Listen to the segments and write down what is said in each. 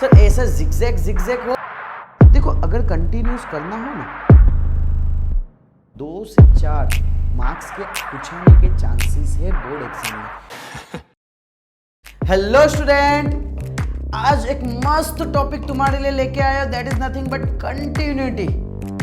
Sir ऐसा zigzag zigzag हो। देखो अगर कंटिन्यूस करना हो ना 2 से 4 मार्क्स के पूछने के चांसेस है बोर्ड एग्जाम में। हेलो स्टूडेंट, आज एक मस्त टॉपिक तुम्हारे लिए लेके आया, that is nothing but continuity.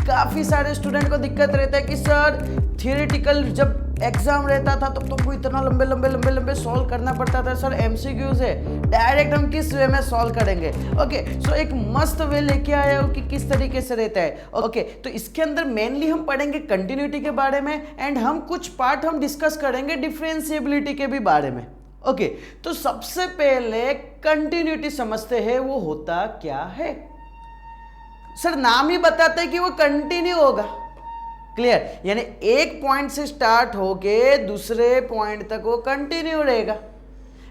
काफी सारे स्टूडेंट को दिक्कत रहता है कि सर थियोरेटिकल जब एग्जाम रहता था तब तो इतना लंबे लंबे लंबे लंबे सॉल्व करना पड़ता था। सर एमसीक्यूज है, डायरेक्ट हम किस वे में सॉल्व करेंगे? ओके सो एक मस्त वे लेके आया हूँ कि किस तरीके से रहता है। ओके तो इसके अंदर मेनली हम पढ़ेंगे कंटिन्यूटी के बारे में एंड हम कुछ पार्ट हम डिस्कस करेंगे डिफरेंशिएबिलिटी के भी बारे में। ओके तो सबसे पहले कंटिन्यूटी समझते हैं, वो होता क्या है? सर नाम ही बताता है कि वो कंटिन्यू होगा। क्लियर? यानी एक पॉइंट से स्टार्ट होके दूसरे पॉइंट तक वो कंटिन्यू रहेगा।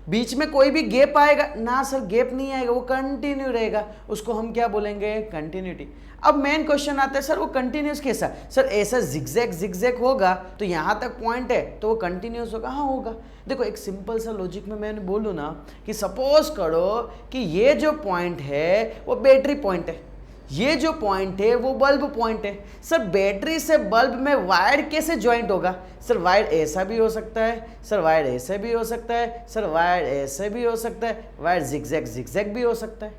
बीच में कोई भी गैप आएगा ना? सर गैप नहीं आएगा, वो कंटिन्यू रहेगा। उसको हम क्या बोलेंगे? कंटिन्यूटी। अब मेन क्वेश्चन आता है सर वो कंटिन्यूस कैसा? सर ऐसा जिगजैग जिगजैग होगा तो यहां तक पॉइंट है तो वो कंटिन्यूस होगा? हाँ होगा। देखो एक सिंपल सा लॉजिक में मैंने बोलूँ ना कि सपोज करो कि ये जो पॉइंट है वो बैटरी पॉइंट है, ये जो पॉइंट है वो बल्ब पॉइंट है। सर बैटरी से बल्ब में वायर कैसे ज्वाइंट होगा? सर वायर ऐसा भी हो सकता है, सर वायर ऐसे भी हो सकता है, सर वायर ऐसे भी हो सकता है, वायर जिगजैग जिगजैग भी हो सकता है,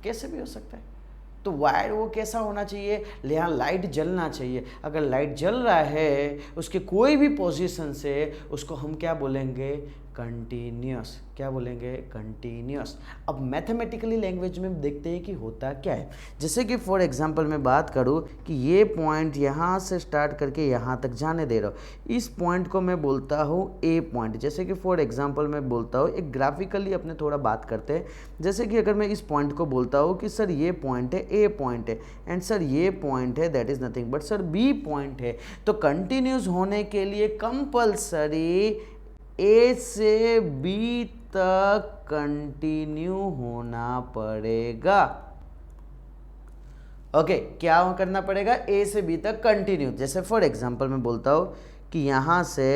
कैसे भी हो सकता है। तो वायर वो कैसा होना चाहिए? यहाँ लाइट जलना चाहिए। अगर लाइट जल रहा है उसके कोई भी पोजीशन से, उसको हम क्या बोलेंगे? कंटिन्यूस। क्या बोलेंगे? कंटिन्यूस। अब मैथमेटिकली लैंग्वेज में देखते हैं कि होता क्या है। जैसे कि फॉर एग्जांपल मैं बात करूं कि ये पॉइंट यहाँ से स्टार्ट करके यहाँ तक जाने दे रहा हूँ, इस पॉइंट को मैं बोलता हूँ ए पॉइंट। जैसे कि फॉर एग्जांपल मैं बोलता हूँ, एक ग्राफिकली अपने थोड़ा बात करते हैं। जैसे कि अगर मैं इस पॉइंट को बोलता हूँ कि सर ये पॉइंट है, ए पॉइंट है, एंड सर ये पॉइंट है, that is nothing but sir B point है। तो कंटिन्यूस होने के लिए कंपल्सरी ए से बी तक कंटिन्यू होना पड़ेगा। ओके क्या करना पड़ेगा? ए से बी तक कंटिन्यू। जैसे फॉर एग्जांपल मैं बोलता हूं कि यहां से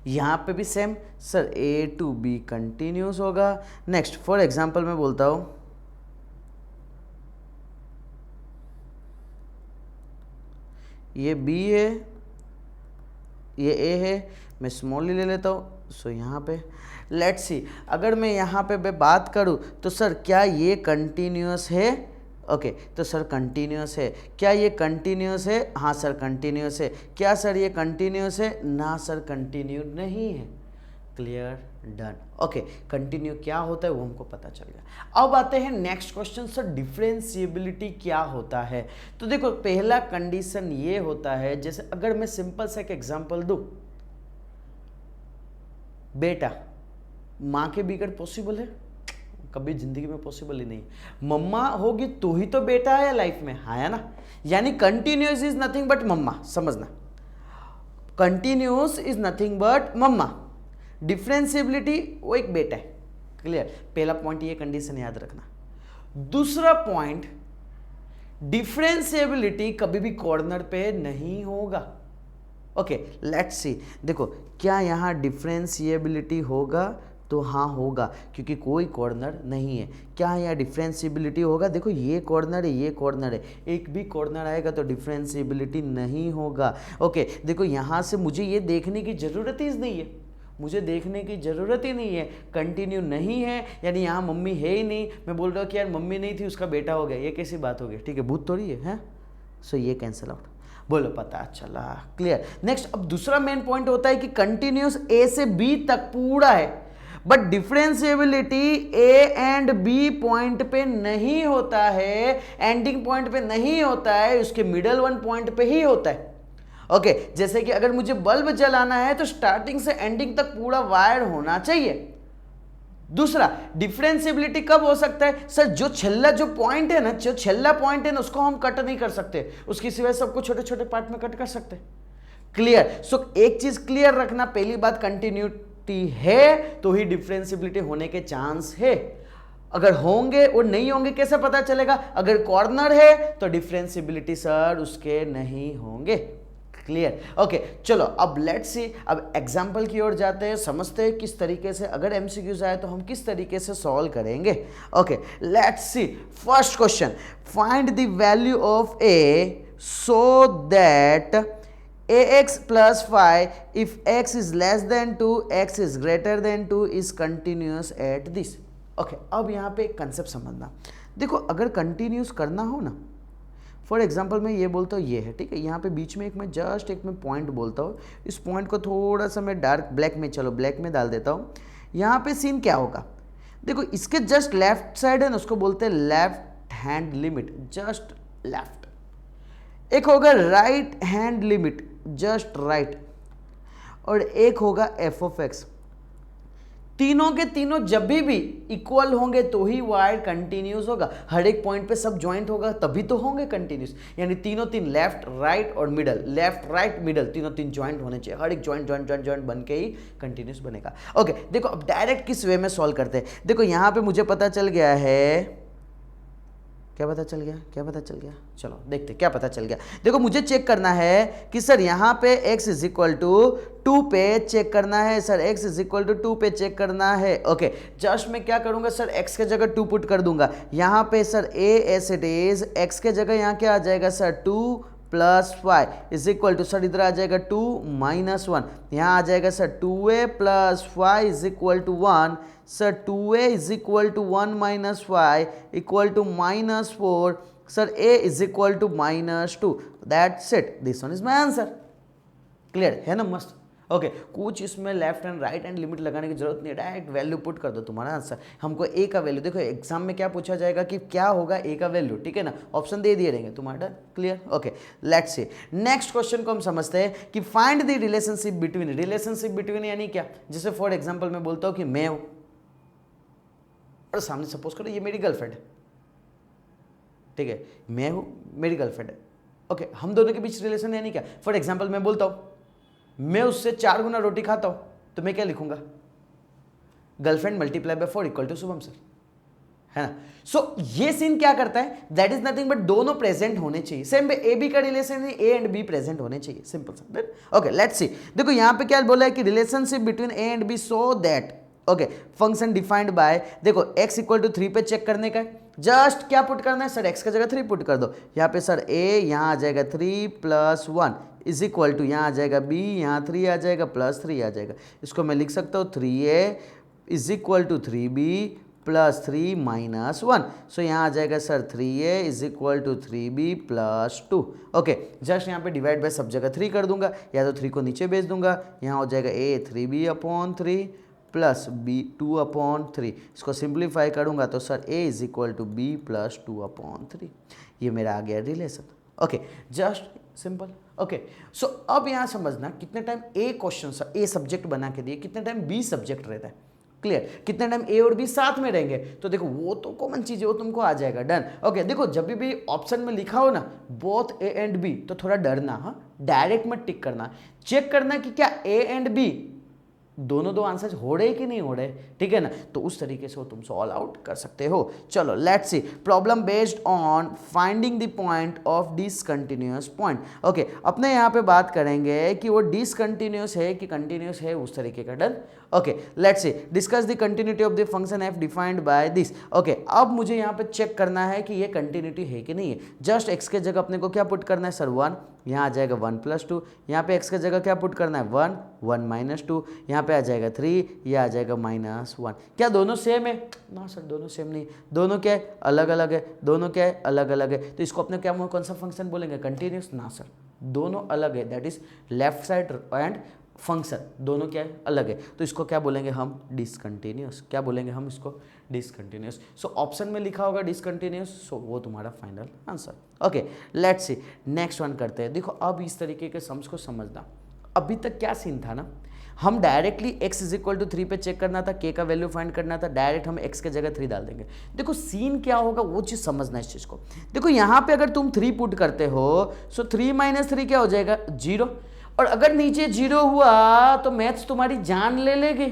यहां पे भी same, sir A to B continuous होगा। नेक्स्ट फॉर एग्जांपल मैं बोलता हूं ये बी है, ये ए है, मैं स्मॉल ले लेता हूँ। सो यहाँ पे लेट्स सी, अगर मैं यहाँ पे बात करूँ तो सर क्या ये कंटिन्यूस है? ओके तो सर कंटिन्यूस है। क्या ये कंटिन्यूस है? हाँ सर कंटिन्यूस है। क्या सर ये कंटिन्यूस है? ना सर कंटिन्यू नहीं है। क्लियर? डन। ओके कंटिन्यू क्या होता है वो हमको पता चल गया। अब आते हैं नेक्स्ट क्वेश्चन, सर डिफरेंशिएबिलिटी क्या होता है? तो देखो पहला कंडीशन ये होता है, जैसे अगर मैं सिंपल सा एक एग्जांपल दूं, बेटा माँ के बिगड़ पॉसिबल है? कभी जिंदगी में पॉसिबल ही नहीं। मम्मा होगी तो ही तो बेटा है लाइफ में, हाँ है ना? यानी कंटिन्यूस इज नथिंग बट मम्मा, समझना कंटिन्यूस इज नथिंग बट मम्मा, डिफरेंशिएबिलिटी वो एक बेटा है। क्लियर? पहला पॉइंट ये कंडीशन याद रखना। दूसरा पॉइंट, डिफरेंशिएबिलिटी कभी भी कॉर्नर पे नहीं होगा। ओके लेट्स सी, देखो क्या यहां डिफरेंशिएबिलिटी होगा? तो हाँ होगा, क्योंकि कोई कॉर्नर नहीं है। क्या यहाँ डिफरेंशिएबिलिटी होगा? देखो ये कॉर्नर है, ये कॉर्नर है, एक भी कॉर्नर आएगा तो डिफरेंशिएबिलिटी नहीं होगा। ओके देखो यहाँ से मुझे ये देखने की ज़रूरत ही नहीं है, मुझे देखने की ज़रूरत ही नहीं है, कंटिन्यू नहीं है, यानी यहाँ मम्मी है ही नहीं। मैं बोल रहा हूँ कि यार मम्मी नहीं थी उसका बेटा हो गया, ये कैसी बात हो गई? ठीक है भूत थोड़ी है, हैं? सो ये कैंसिल आउट। बोलो पता चला? क्लियर? नेक्स्ट अब दूसरा मेन पॉइंट होता है कि कंटिन्यूस ए से बी तक पूरा है, but differentiability A and B point पे नहीं होता है, एंडिंग पॉइंट पे नहीं होता है, उसके मिडल वन पॉइंट पे ही होता है। ओके जैसे कि अगर मुझे बल्ब जलाना है तो स्टार्टिंग से एंडिंग तक पूरा वायर होना चाहिए। दूसरा डिफरेंशिएबिलिटी कब हो सकता है? सर जो छल्ला जो पॉइंट है ना, जो छल्ला पॉइंट है ना, उसको हम कट नहीं कर सकते, उसकी सिवाय सबको छोटे छोटे पार्ट में कट कर सकते। क्लियर? सो एक चीज क्लियर रखना, पहली बात कंटिन्यूटी है तो ही डिफरेंशिएबिलिटी होने के चांस है। अगर होंगे और नहीं होंगे कैसे पता चलेगा? अगर कॉर्नर है तो डिफरेंशिएबिलिटी सर उसके नहीं होंगे। क्लियर? ओके चलो अब लेट्स सी, अब एग्जाम्पल की ओर जाते हैं, समझते हैं किस तरीके से अगर एमसीक्यूज आए तो हम किस तरीके से सॉल्व करेंगे। Okay let's see first question, find the value of A so that ax plus 5 if x is less than 2 x is greater than 2 is continuous at this। Okay अब यहाँ पे एक कंसेप्ट समझना, देखो अगर कंटिन्यूस करना हो ना, फॉर एग्जाम्पल मैं ये बोलता हूँ ये है, ठीक है, यहाँ पे बीच में एक मैं जस्ट एक मैं पॉइंट बोलता हूँ, इस पॉइंट को थोड़ा सा मैं डार्क ब्लैक में, चलो ब्लैक में डाल देता हूँ। यहाँ पे सीन क्या होगा, देखो इसके जस्ट लेफ्ट साइड है ना, उसको बोलते हैं left hand limit, just left. एक होगा right hand limit, just right, और एक होगा एफ ऑफ एक्स। तीनों के तीनों जब भी इक्वल होंगे तो ही वायर कंटिन्यूस होगा, हर एक पॉइंट पे सब ज्वाइंट होगा तभी तो होंगे कंटिन्यूस, यानी तीनों तीन लेफ्ट राइट और मिडल, लेफ्ट राइट मिडल, तीनों तीन ज्वाइंट होने चाहिए, हर एक ज्वाइंट बन के ही कंटिन्यूस बनेगा। ओके देखो अब डायरेक्ट किस वे में सॉल्व करते हैं, देखो यहाँ पे मुझे पता चल गया है, क्या पता चल गया, चलो देखते क्या पता चल गया। देखो मुझे चेक करना है कि सर यहाँ पे x इज इक्वल टू 2 पे चेक करना है, sir x is equal to 2 पे चेक करना है। ओके जस्ट मैं क्या करूंगा सर, x के जगह 2 पुट कर दूंगा, यहाँ पे sir a as it is, x के जगह यहाँ क्या आ जाएगा sir 2 plus 5 is equal to, sir इधर आ जाएगा 2 माइनस 1, यहाँ आ जाएगा sir 2a plus 5 is equal to 1, sir 2a is equal to 1 minus 5 equal to minus 4, sir a is equal to minus 2, that's it, this one is my answer. Clear है ना, मस्त। Okay कुछ इसमें left and right hand limit लगाने की जरूरत नहीं है, डायरेक्ट वैल्यू पुट कर दो, तुम्हारा आंसर। हमको ए का वैल्यू, देखो एग्जाम में क्या पूछा जाएगा कि क्या होगा ए का वैल्यू, ठीक है ना, ऑप्शन दे दिए रहेंगे, तुम्हारा clear. Okay let's see next question को हम समझते हैं कि फाइंड द रिलेशनशिप बिटवीन यानी क्या, जैसे फॉर एग्जाम्पल मैं बोलता हूँ कि मैं हूँ और सामने सपोज करो ये मेरी गर्लफ्रेंड है, ठीक है, मैं हूँ मेरी गर्लफ्रेंड है। ओके हम दोनों के बीच रिलेशन यानी क्या, फॉर एग्जाम्पल मैं बोलता हूँ मैं उससे 4 गुना रोटी खाता हूं, तो मैं क्या लिखूंगा, girlfriend multiply by 4 equal to Shubham sir, है ना। सो ये सीन क्या करता है, दैट इज नथिंग बट दोनों प्रेजेंट होने चाहिए, सेम ए बी का रिलेशन है, ए एंड बी प्रेजेंट होने चाहिए, सिंपल सा। ओके लेट्स सी, देखो यहां पे क्या बोला है कि relationship between A and B so that, okay function defined by, देखो x इक्वल टू 3 पे चेक करने का है, जस्ट क्या पुट करना है सर, x की जगह 3 पुट कर दो, यहाँ पे सर a यहाँ आ जाएगा 3 प्लस 1 इज इक्वल टू, यहाँ आ जाएगा b, यहाँ 3 आ जाएगा प्लस 3 आ जाएगा, इसको मैं लिख सकता हूँ 3a is equal to 3b plus 3 minus 1, so यहाँ आ जाएगा sir 3a is equal to 3b plus 2। Okay just यहाँ पे डिवाइड बाय सब जगह 3 कर दूंगा, या तो 3 को नीचे भेज दूंगा, यहाँ हो जाएगा a 3b upon 3 plus B 2 upon 3, इसको सिंप्लीफाई करूंगा तो sir a is equal to B plus 2 upon 3, ये मेरा आ गया relation. Okay just simple. Okay so अब यहाँ समझना कितने time a question a subject बना के दिए, कितने टाइम बी सब्जेक्ट रहता है, क्लियर, कितने टाइम ए और बी साथ में रहेंगे, तो देखो वो तो कॉमन चीज है, वो तुमको आ जाएगा, डन। ओके देखो जब भी ऑप्शन में लिखा हो ना बोथ ए एंड बी, तो थोड़ा डरना, हाँ डायरेक्ट मत टिक करना, चेक करना कि क्या ए एंड बी दोनों दो आंसर हो रहे कि नहीं हो रहे, ठीक है ना, तो उस तरीके से वो तुम सॉल्व आउट कर सकते हो। चलो let's see problem based on finding the point of discontinuous point. Okay अपने यहाँ पे बात करेंगे कि वो डिसकंटिन्यूअस है कि कंटिन्यूअस है, उस तरीके का, done. Okay let's see discuss the continuity of the function F defined by this. Okay अब मुझे यहाँ पे चेक करना है कि ये कंटिन्यूटी है कि नहीं है, जस्ट एक्स के जगह अपने को क्या पुट करना है सर 1, यहाँ आ जाएगा 1 प्लस 2, यहाँ पे x के जगह क्या पुट करना है 1 1 माइनस 2, यहाँ पे आ जाएगा 3, ये आ जाएगा माइनस 1। क्या दोनों सेम है, ना सर दोनों सेम नहीं, दोनों क्या है अलग अलग है, दोनों क्या है अलग अलग है, तो इसको अपने क्या कौन सा फंक्शन बोलेंगे, कंटिन्यूस, ना सर दोनों अलग है, that is left side and function दोनों क्या है अलग है, तो इसको क्या बोलेंगे हम डिसकंटिन्यूअस, क्या बोलेंगे हम इसको डिसकंटिन्यूअस। सो ऑप्शन में लिखा होगा डिसकंटिन्यूअस, सो वो तुम्हारा final answer. Okay let's see next one करते हैं। देखो अब इस तरीके के सम्स को समझना, अभी तक क्या सीन था ना, हम directly x is equal to 3 पे चेक करना था, k का वैल्यू फाइंड करना था, डायरेक्ट हम x के जगह 3 डाल देंगे। देखो सीन क्या होगा वो चीज समझना इस चीज को। देखो यहाँ पे अगर तुम 3 पुट करते हो सो 3 माइनस 3 क्या हो जाएगा 0, और अगर नीचे 0 हुआ तो मैथ्स तुम्हारी जान ले लेगी,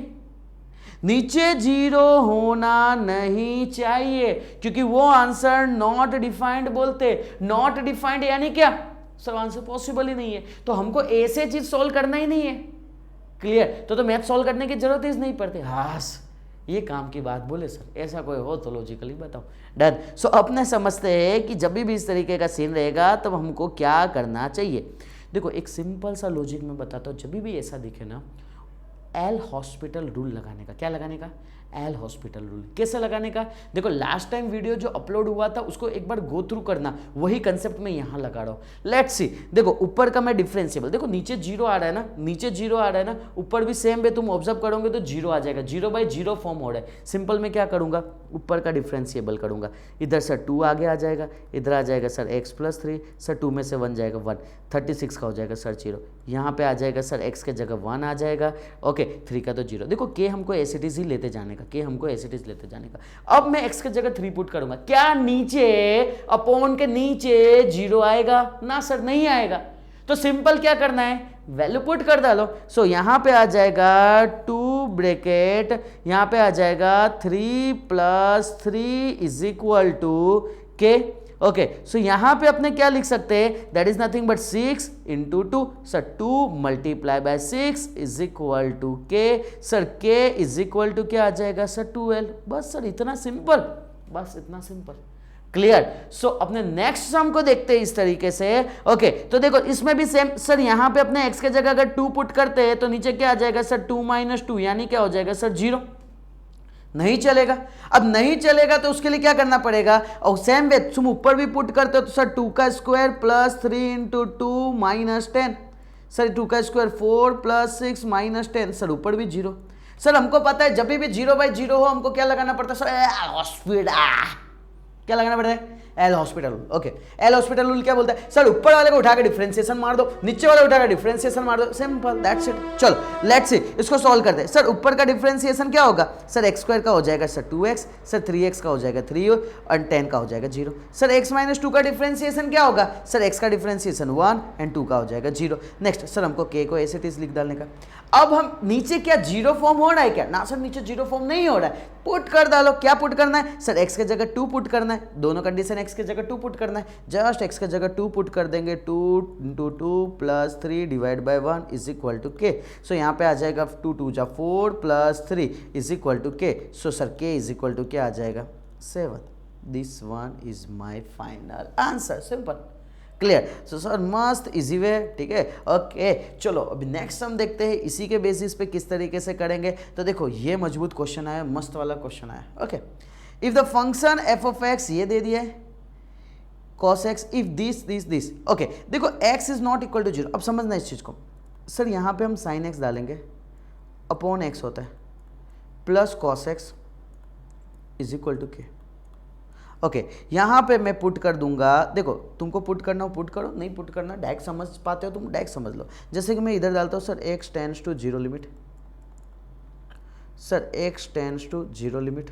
नीचे 0 होना नहीं चाहिए क्योंकि वो आंसर नॉट डिफाइंड बोलते। नॉट डिफाइंड यानी क्या, सर आंसर पॉसिबल ही नहीं है, तो हमको ए से चीज सॉल्व करना ही नहीं है। क्लियर, तो मैथ सॉल्व करने की जरूरत ही नहीं पड़ती। हाँ ये काम की बात बोले सर, ऐसा कोई हो तो लॉजिकली बताओ। डन। सो अपने समझते हैं कि जब भी इस तरीके का सीन रहेगा तब हमको क्या करना चाहिए। देखो एक सिंपल सा लॉजिक मैं बताता हूँ, जब भी ऐसा दिखे ना, एल हॉस्पिटल रूल लगाने का। क्या लगाने का? L hospital rule. कैसे लगाने का? देखो लास्ट टाइम वीडियो जो अपलोड हुआ था उसको एक बार गो थ्रू करना, वही कंसेप्ट मैं यहाँ लगा रहा हूँ। लेट्स सी, देखो ऊपर का मैं डिफरेंशिएबल, देखो नीचे जीरो आ रहा है ना, नीचे जीरो आ रहा है ना, ऊपर भी सेम वे तुम ऑब्जर्व करोगे तो जीरो आ जाएगा, 0/0 फॉर्म हो रहा है। सिंपल मैं क्या करूँगा, ऊपर का डिफरेंशिएबल करूँगा, इधर सर 2 आगे आ जाएगा, इधर आ जाएगा सर x+3, सर 2 में से 1 जाएगा 1, 36 का हो जाएगा सर 0, यहाँ पे आ जाएगा सर x के जगह 1 आ जाएगा, ओके 3 का तो 0। देखो k हमको एज इट इज ही लेते जाने का, k हमको एज इट इज लेते जाने का। अब मैं x के जगह 3 पुट करूंगा, क्या नीचे अपॉन के नीचे 0 आएगा ना सर? नहीं आएगा। तो सिंपल क्या करना है, वैल्यू पुट कर डालो। सो यहाँ पे आ जाएगा 2 ब्रैकेट, यहाँ पे आ जाएगा 3+3 is equal to K. Okay, so यहाँ पे अपने क्या लिख सकते हैं, that is nothing but 6 into 2, sir 2 multiply by 6 is equal to K, sir K is equal to क्या आ जाएगा सर 2l। बस सर इतना सिंपल, बस इतना सिंपल। क्लियर। सो अपने नेक्स्ट सम को देखते हैं इस तरीके से। ओके तो देखो इसमें भी सेम सर, यहाँ पे अपने x के जगह अगर 2 पुट करते हैं तो नीचे क्या आ जाएगा सर 2 - 2, यानी क्या हो जाएगा सर 0। नहीं चलेगा। अब नहीं चलेगा तो उसके लिए क्या करना पड़ेगा, और सेम वे तुम ऊपर भी पुट करते हो तो सर 2 का स्क्वायर प्लस 3 × 2 - 10, सर 2 का स्क्वायर 4 + 6 - 10, सर ऊपर भी 0। सर हमको पता है जब भी 0/0 हो हमको क्या लगाना पड़ता है सर, हॉस्पिटल, क्या लगाना पड़ता है, L hospital rule. Okay, L hospital rule क्या बोलता है सर, ऊपर वाले को उठा के डिफरेंशिएशन मार दो, नीचे वाले उठा के डिफरेंशिएशन मार दो, सिंपल दैट्स इट। चलो लेट्स सी इसको सॉल्व करते हैं। सर ऊपर का डिफरेंशिएशन क्या होगा, सर x² का हो जाएगा सर 2x, सर 3x का हो जाएगा 3 और 10 का हो जाएगा 0। सर x - 2 का डिफरेंशिएशन क्या होगा, सर x का डिफरेंशिएशन 1 और 2 का हो जाएगा 0। नेक्स्ट सर हमको k को ऐसे लिख डालने का। अब हम नीचे क्या 0 फॉर्म हो रहा है क्या, ना सर नीचे 0 फॉर्म नहीं हो रहा है, पुट कर डालो। क्या पुट करना है सर, x के जगह 2 पुट करना है, दोनों कंडीशन x के जगह 2 पुट करना है, जस्ट x के जगह 2 पुट कर देंगे, 2 × 2 + 3 divide by 1 is equal to k। So यहाँ पे आ जाएगा 2 × 2 = 4 + 3 is equal to k। So sir k is equal to क्या आ जाएगा 7। This one is my final answer, simple. Clear. So sir मस्त इजी वे, ठीक है। ओके चलो अभी नेक्स्ट हम देखते हैं इसी के बेसिस पे किस तरीके से करेंगे। तो देखो ये मजबूत क्वेश्चन आया, मस्त वाला क्वेश्चन आया। Okay, if the function f(x) ये दे दिया है cos x, if this. Okay देखो x is not equal to 0। अब समझना इस चीज को, सर यहाँ पे हम sin x डालेंगे, अपॉन x होता है, plus cos x is equal to k। Okay यहाँ पे मैं पुट कर दूंगा, देखो तुमको पुट करना हो पुट करो, नहीं पुट करना डायरेक्ट समझ पाते हो तुम डायरेक्ट समझ लो। जैसे कि मैं इधर डालता हूँ sir x tends to 0 limit, sir x tends to 0 limit.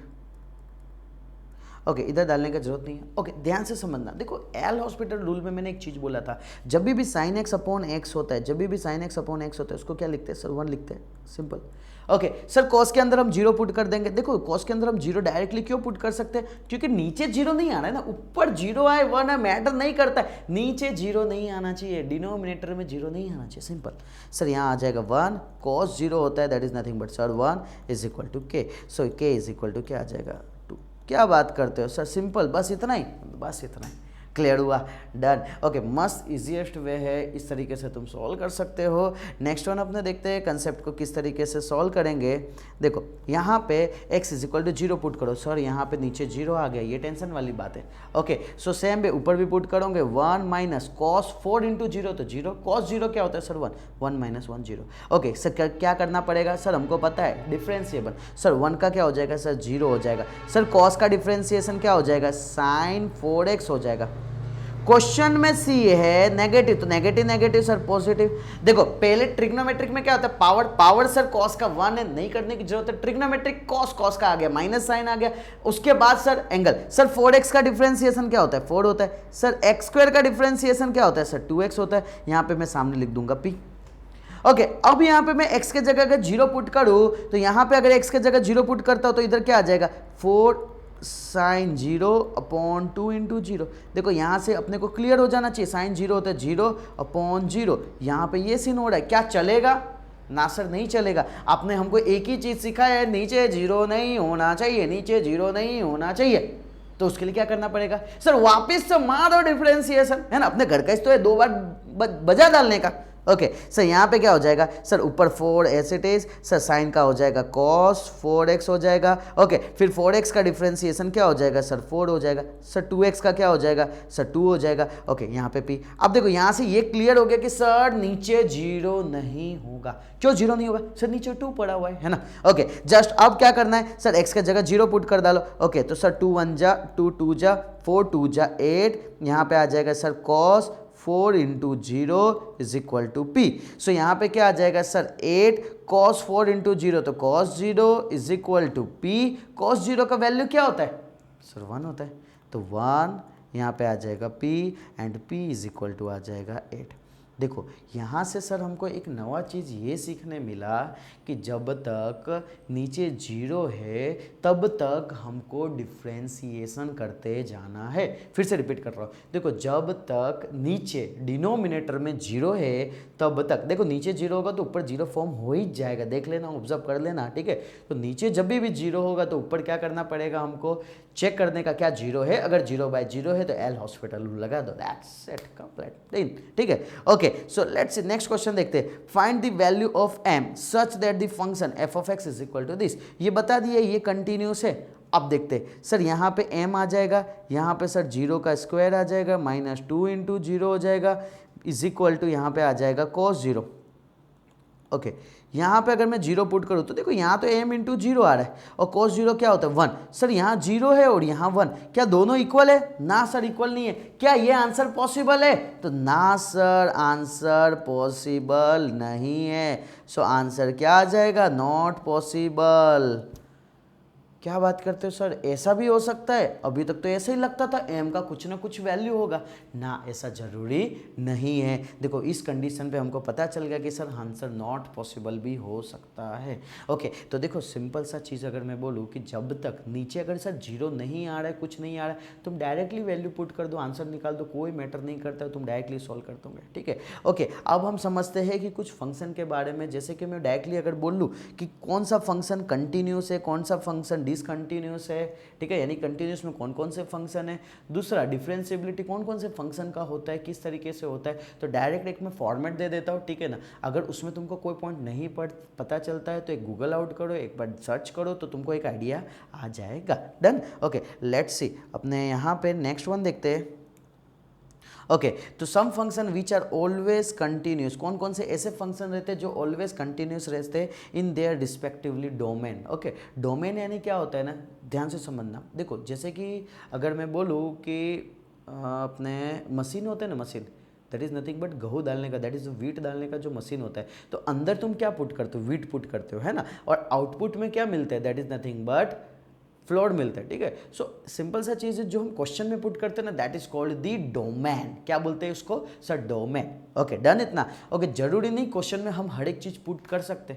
Okay इधर डालने का जरूरत नहीं है। ओके ध्यान से समझना, देखो एल हॉस्पिटल रूल में मैंने एक चीज़ बोला था, जब भी sin x अपॉन x होता है, जब भी sin x अपॉन x होता है उसको क्या लिखते हैं सर 1 लिखते हैं, सिंपल। ओके सर cos के अंदर हम 0 पुट कर देंगे। देखो cos के अंदर हम 0 डायरेक्टली क्यों पुट कर सकते हैं, क्योंकि नीचे 0 नहीं आना है ना, ऊपर 0 आए 1 है मैटर नहीं करता है, नीचे 0 नहीं आना चाहिए, डिनोमिनेटर में 0 नहीं आना चाहिए, सिंपल। सर यहाँ आ जाएगा 1, cos 0 होता है that is nothing but sir 1 is equal to k। So k is equal to क्या आ जाएगा 2। क्या बात करते हो सर, सिंपल, बस इतना ही, बस इतना ही। क्लियर हुआ, डन। ओके मस्त इजीएस्ट वे है, इस तरीके से तुम सॉल्व कर सकते हो। नेक्स्ट वन अपने देखते हैं कंसेप्ट को किस तरीके से सॉल्व करेंगे। देखो यहाँ पे x is equal to 0 put करो, सर यहाँ पे नीचे 0 आ गया, ये टेंशन वाली बात है। ओके सो सेम वे ऊपर भी पुट करोगे, 1 माइनस cos 4 × 0 तो 0, cos 0 क्या होता है सर 1, 1 - 1 0। ओके सर क्या करना पड़ेगा, सर हमको पता है डिफरेंशिएबल, सर 1 का क्या हो जाएगा सर 0 हो जाएगा, सर cos का डिफरेंशिएशन क्या हो जाएगा sin 4x हो जाएगा। क्वेश्चन में सी है नेगेटिव, तो नेगेटिव सर पॉजिटिव। देखो पहले ट्रिग्नोमेट्रिक में क्या होता है, पावर सर cos का 1 है, नहीं करने की जरूरत है, ट्रिग्नोमेट्रिक cos का आ गया, माइनस साइन आ गया। उसके बाद सर एंगल, सर 4x का डिफरेंशिएशन क्या होता है 4 होता है, सर x² का डिफरेंशिएशन क्या होता है सर 2x होता है। यहाँ पे मैं सामने लिख दूंगा p। ओके अब यहाँ पे मैं x के जगह अगर 0 पुट करूँ तो यहाँ पे अगर x के जगह 0 पुट करता हूँ तो इधर क्या आ जाएगा 4 साइन 0/2 × 0। देखो यहाँ से अपने को क्लियर हो जाना चाहिए, साइन 0 होता है 0/0। यहाँ पे ये सीन हो रहा है, क्या चलेगा? ना सर नहीं चलेगा। आपने हमको एक ही चीज़ सिखाया है, नीचे 0 नहीं होना चाहिए, नीचे 0 नहीं होना चाहिए। तो उसके लिए क्या करना पड़ेगा सर? वापस से मारो डिफरेंशिएशन, है ना? अपने घर का तो है 2 बार बजा डालने का। ओके सर, यहाँ पे क्या हो जाएगा सर? ऊपर 4 as it is sir, sine का हो जाएगा cos 4x हो जाएगा। ओके फिर 4x का डिफरेंशिएशन क्या हो जाएगा सर? 4 हो जाएगा सर। 2x का क्या हो जाएगा सर? 2 हो जाएगा। ओके यहाँ पे p। अब देखो यहाँ से ये क्लियर हो गया कि सर नीचे 0 नहीं होगा। क्यों 0 नहीं होगा सर? नीचे 2 पड़ा हुआ है ना? ओके जस्ट अब क्या करना है सर? x का जगह 0 पुट कर डालो। ओके तो सर 2 1 जा 2 2 जा 4 2 जा 8, यहाँ पे आ जाएगा सर cos 4 × 0 = p। सो यहाँ पे क्या आ जाएगा सर? 8 cos 4 × 0, तो cos 0 = p। cos 0 का वैल्यू क्या होता है सर? 1 होता है, तो 1 यहाँ पे आ जाएगा p एंड p = आ जाएगा 8। देखो यहाँ से सर हमको एक नवा चीज़ ये सीखने मिला कि जब तक नीचे 0 है तब तक हमको डिफ्रेंशिएशन करते जाना है। फिर से रिपीट कर रहा हूँ, देखो जब तक नीचे डिनोमिनेटर में 0 है तब तक, देखो नीचे 0 होगा तो ऊपर 0 फॉर्म हो ही जाएगा, देख लेना, ऑब्जर्व कर लेना, ठीक है? तो नीचे जब भी 0 होगा तो ऊपर क्या करना पड़ेगा हमको? चेक करने का क्या 0 है। अगर 0/0 है तो एल हॉस्पिटल लगा दो, दैट्स इट, कंप्लीट, ठीक है? Okay so let's see next question देखते हैं। Find the value of m such that the function f(x) = this. ये बता दिया, ये कंटिन्यूस है। अब देखते हैं सर, यहाँ पे m आ जाएगा, यहाँ पे सर 0 का स्क्वायर आ जाएगा, -2 × 0 हो जाएगा, = यहाँ पे आ जाएगा cos 0। ओके यहाँ पे अगर मैं 0 पुट करूँ तो देखो यहाँ तो m × 0 आ रहा है और cos 0 क्या होता है? 1। सर यहाँ 0 है और यहाँ 1, क्या दोनों इक्वल है? ना सर इक्वल नहीं है। क्या ये आंसर पॉसिबल है? तो ना सर, आंसर पॉसिबल नहीं है। सो आंसर क्या आ जाएगा? Not possible. क्या बात करते हो सर, ऐसा भी हो सकता है? अभी तक तो ऐसा ही लगता था m का कुछ ना कुछ वैल्यू होगा ना, ऐसा जरूरी नहीं है। देखो इस कंडीशन पे हमको पता चल गया कि सर आंसर नॉट पॉसिबल भी हो सकता है। ओके तो देखो सिंपल सा चीज़ अगर मैं बोलूँ कि जब तक नीचे अगर सर 0 नहीं आ रहा है, कुछ नहीं आ रहा है, तुम डायरेक्टली वैल्यू पुट कर दो, आंसर निकाल दो, कोई मैटर नहीं करता है, तुम डायरेक्टली सॉल्व कर दोगे, ठीक है? ओके अब हम समझते हैं कि कुछ फंक्शन के बारे में, जैसे कि मैं डायरेक्टली अगर बोल लूँ कि कौन सा फंक्शन कंटिन्यूस है, कौन सा फंक्शन डिसकंटिन्यूस है, ठीक है? यानी कंटिन्यूस में कौन कौन से फंक्शन है, दूसरा डिफरेंशिएबिलिटी कौन कौन से फंक्शन का होता है, किस तरीके से होता है, तो डायरेक्ट एक मैं फॉर्मेट दे देता हूँ, ठीक है ना? अगर उसमें तुमको कोई पॉइंट नहीं पता चलता है तो एक गूगल आउट करो, एक बार सर्च करो तो तुमको एक आइडिया आ जाएगा। डन? ओके लेट्स सी, अपने यहाँ पे नेक्स्ट वन देखते हैं। ओके तो some function which are always continuous, कौन कौन से ऐसे फंक्शन रहते हैं जो ऑलवेज कंटिन्यूस रहते हैं in their respectively domain. Okay domain यानी क्या होता है ना, ध्यान से समझना। देखो जैसे कि अगर मैं बोलूँ कि अपने मशीन होते हैं ना, machine that is nothing but गेहूँ डालने का, दैट इज़ व्हीट डालने का जो मशीन होता है, तो अंदर तुम क्या पुट करते हो? व्हीट पुट करते हो, है ना? और आउटपुट में क्या मिलता है? That is nothing but floor मिलता है, ठीक है? सो सिंपल सा चीज़ है जो हम क्वेश्चन में पुट करते हैं ना, that is called the domain. क्या बोलते हैं उसको सर? डोमेन। ओके डन इतना। ओके जरूरी नहीं क्वेश्चन में हम हर एक चीज़ पुट कर सकते,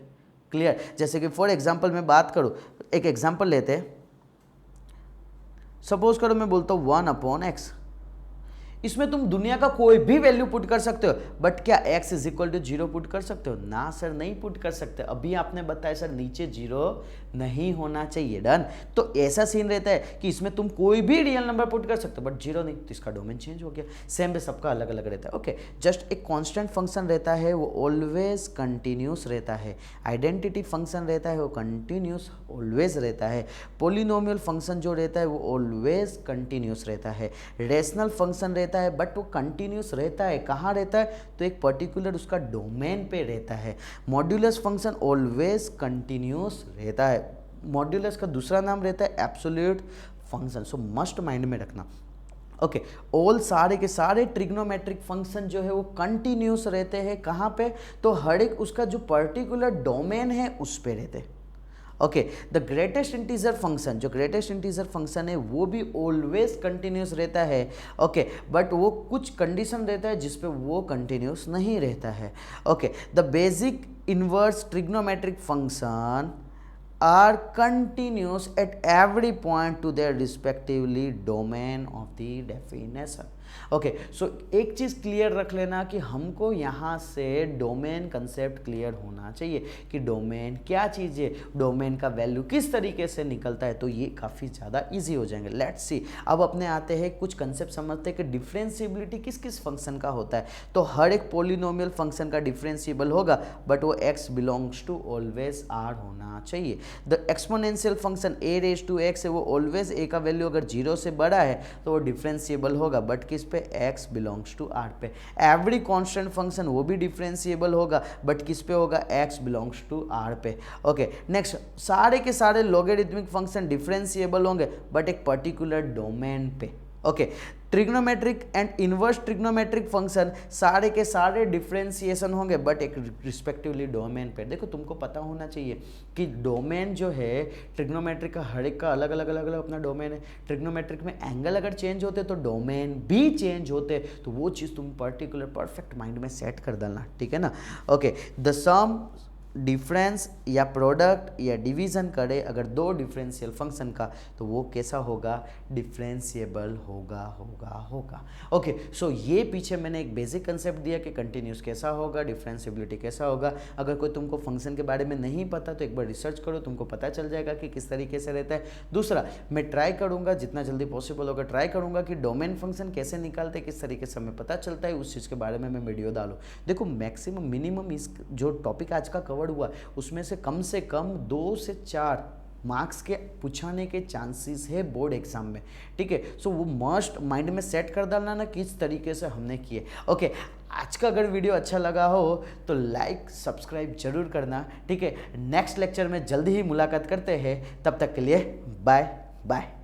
क्लियर? जैसे कि फॉर एग्जांपल मैं बात करूँ, एक एग्जांपल लेते हैं। सपोज करो मैं बोलता हूँ 1/x, इसमें तुम दुनिया का कोई भी वैल्यू पुट कर सकते हो, बट क्या x = 0 पुट कर सकते हो? ना सर नहीं पुट कर सकते। अभी आपने बताया सर नीचे 0 नहीं होना चाहिए। डन? तो ऐसा सीन रहता है कि इसमें तुम कोई भी रियल नंबर पुट कर सकते हो बट 0 नहीं, तो इसका डोमेन चेंज हो गया। सेम पे सबका अलग अलग रहता है। ओके जस्ट एक कांस्टेंट फंक्शन रहता है वो ऑलवेज कंटिन्यूस रहता है, आइडेंटिटी फंक्शन रहता है वो कंटिन्यूस ऑलवेज रहता है, पोलिनोमियल फंक्शन जो रहता है वो ऑलवेज कंटिन्यूस रहता है, रेशनल फंक्शन रहता है बट वो कंटिन्यूस रहता है। कहाँ रहता है? तो एक पर्टिकुलर उसका डोमेन पे रहता है। मॉड्यूलस फंक्शन ऑलवेज कंटिन्यूस रहता है। मॉड्यूलस का दूसरा नाम रहता है एब्सोल्यूट फंक्शन। सो मस्ट माइंड में रखना। ओके ऑल सारे के सारे ट्रिग्नोमेट्रिक फंक्शन जो है वो कंटिन्यूस रहते हैं। कहाँ पे? तो हर एक उसका जो पर्टिकुलर डोमेन है उस पे रहते हैं। Okay the greatest integer function, जो ग्रेटेस्ट इंटीजर फंक्शन है वो भी ऑलवेज कंटिन्यूस रहता है। ओके बट वो कुछ कंडीशन रहता है जिसपे वो कंटिन्यूस नहीं रहता है। Okay the basic inverse trigonometric function are continuous at every point to their respectively domain of the definition. Okay so एक चीज़ क्लियर रख लेना कि हमको यहाँ से डोमेन कंसेप्ट क्लियर होना चाहिए कि डोमेन क्या चीज़ है, डोमेन का वैल्यू किस तरीके से निकलता है, तो ये काफ़ी ज़्यादा इजी हो जाएंगे. लेट्स सी, अब अपने आते हैं कुछ कंसेप्ट समझते हैं कि डिफरेंशिएबिलिटी किस किस फंक्शन का होता है. तो हर एक पोलिनोमियल फंक्शन का डिफरेंशिएबल होगा, बट वो x belongs to always r होना चाहिए. The exponential function a raise to x है, वो ऑलवेज a का वैल्यू अगर 0 से बड़ा है तो वो डिफरेंशिएबल होगा, बट किस पे, x बिलोंग्स टू r पे. एवरी कांस्टेंट फंक्शन वो भी डिफरेंशिएबल होगा, बट किस पे होगा, x बिलोंग्स टू r पे. ओके नेक्स्ट, सारे के सारे लॉगरिथमिक फंक्शन डिफरेंशिएबल होंगे, बट एक पर्टिकुलर डोमेन पे. Okay trigonometric and inverse trigonometric function सारे के सारे डिफरेंशिएशन होंगे, बट एक रिस्पेक्टिवली डोमेन पे. देखो तुमको पता होना चाहिए कि डोमेन जो है ट्रिग्नोमेट्रिक का हर एक का अलग अलग अपना डोमेन है. ट्रिग्नोमेट्रिक में एंगल अगर चेंज होते तो डोमेन भी चेंज होते, तो वो चीज़ तुम पर्टिकुलर परफेक्ट माइंड में सेट कर देना, ठीक है ना. ओके द सम डिफरेंस या प्रोडक्ट या डिवीज़न करे अगर दो डिफरेंशियल फंक्शन का, तो वो कैसा होगा, डिफरेंशिएबल होगा. ओके सो ये पीछे मैंने एक बेसिक कंसेप्ट दिया कि कंटिन्यूस कैसा होगा, डिफरेंशिएबिलिटी कैसा होगा. अगर कोई तुमको फंक्शन के बारे में नहीं पता तो एक बार रिसर्च करो, तुमको पता चल जाएगा कि किस तरीके से रहता है. दूसरा, मैं ट्राई करूँगा जितना जल्दी पॉसिबल होगा, ट्राई करूँगा कि डोमेन फंक्शन कैसे निकालते, किस तरीके से हमें पता चलता है, उस चीज़ के बारे में मैं वीडियो डालूँ. देखो मैक्सिमम मिनिमम इस जो टॉपिक आज का कवर हुआ उसमें से कम 2 से 4 मार्क्स के पूछाने के चांसेस है बोर्ड एग्जाम में, ठीक है. सो वो मस्ट माइंड में सेट कर डालना ना किस तरीके से हमने किए. ओके आज का अगर वीडियो अच्छा लगा हो तो लाइक सब्सक्राइब जरूर करना, ठीक है. नेक्स्ट लेक्चर में जल्दी ही मुलाकात करते हैं, तब तक के लिए बाय बाय.